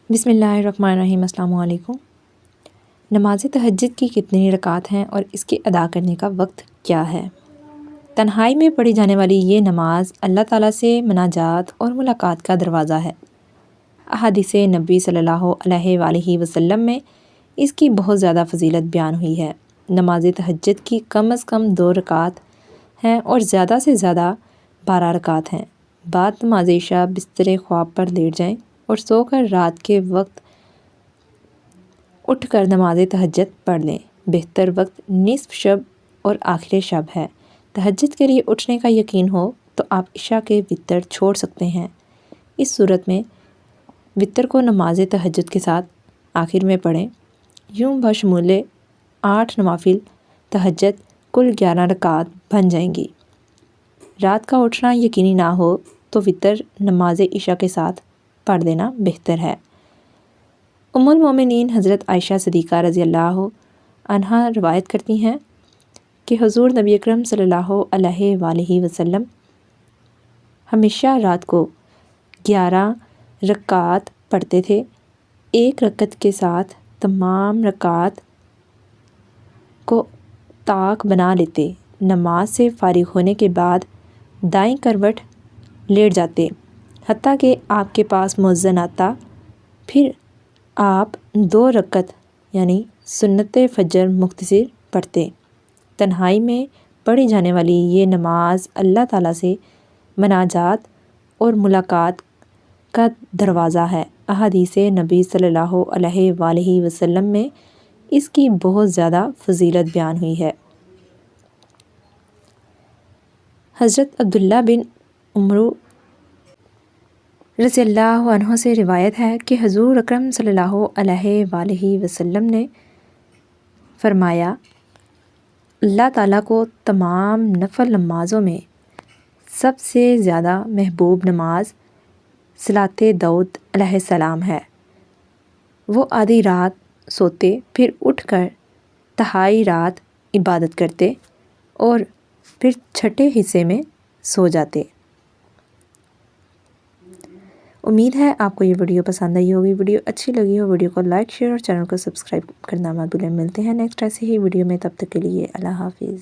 بسم اللہ الرحمن الرحیم۔ السلام علیکم۔ نماز تہجد کی کتنی رکعات ہیں اور اس کے ادا کرنے کا وقت کیا ہے؟ تنہائی میں پڑھی جانے والی یہ نماز اللہ تعالیٰ سے مناجات اور ملاقات کا دروازہ ہے۔ احادیث نبی صلی اللہ علیہ وآلہ وسلم میں اس کی بہت زیادہ فضیلت بیان ہوئی ہے۔ نماز تہجد کی کم از کم 2 رکعات ہیں اور زیادہ سے زیادہ 12 رکعات ہیں۔ بعد نماز عشاء بستر خواب پر لیٹ جائیں اور سو کر رات کے وقت اٹھ کر نماز تہجد پڑھ لیں۔ بہتر وقت نصف شب اور آخر شب ہے۔ تہجد کے لیے اٹھنے کا یقین ہو تو آپ عشاء کے وتر چھوڑ سکتے ہیں۔ اس صورت میں وتر کو نماز تہجد کے ساتھ آخر میں پڑھیں۔ یوں بشمول 8 نوافل تہجد کل 11 رکعات بن جائیں گی۔ رات کا اٹھنا یقینی نہ ہو تو وتر نماز عشاء کے ساتھ پڑھ لینا بہتر ہے۔ ام المومنین حضرت عائشہ صدیقہ رضی اللہ عنہا روایت کرتی ہیں کہ حضور نبی اکرم صلی اللہ علیہ وآلہ وسلم ہمیشہ رات کو 11 رکعات پڑھتے تھے۔ ایک رکعت کے ساتھ تمام رکعات کو طاق بنا لیتے۔ نماز سے فارغ ہونے کے بعد دائیں کروٹ لیٹ جاتے حتیٰ کہ آپ کے پاس مؤذن آتا، پھر آپ 2 رکعت یعنی سنت فجر مختصر پڑھتے۔ تنہائی میں پڑھی جانے والی یہ نماز اللہ تعالیٰ سے مناجات اور ملاقات کا دروازہ ہے۔ احادیث نبی صلی اللہ علیہ وآلہ وسلم میں اس کی بہت زیادہ فضیلت بیان ہوئی ہے۔ حضرت عبداللہ بن عمر رضی اللہ عنہ سے روایت ہے کہ حضور اکرم صلی اللہ علیہ وآلہ وسلم نے فرمایا، اللہ تعالیٰ کو تمام نفل نمازوں میں سب سے زیادہ محبوب نماز صلاۃ داؤد علیہ السلام ہے۔ وہ آدھی رات سوتے، پھر اٹھ کر تہائی رات عبادت کرتے اور پھر چھٹے حصے میں سو جاتے۔ امید ہے آپ کو یہ ویڈیو پسند آئی ہوگی۔ ویڈیو اچھی لگی ہو ویڈیو کو لائک، شیئر اور چینل کو سبسکرائب کرنا مت بھولیں۔ ملتے ہیں نیکسٹ ایسی ہی ویڈیو میں، تب تک کے لیے اللہ حافظ۔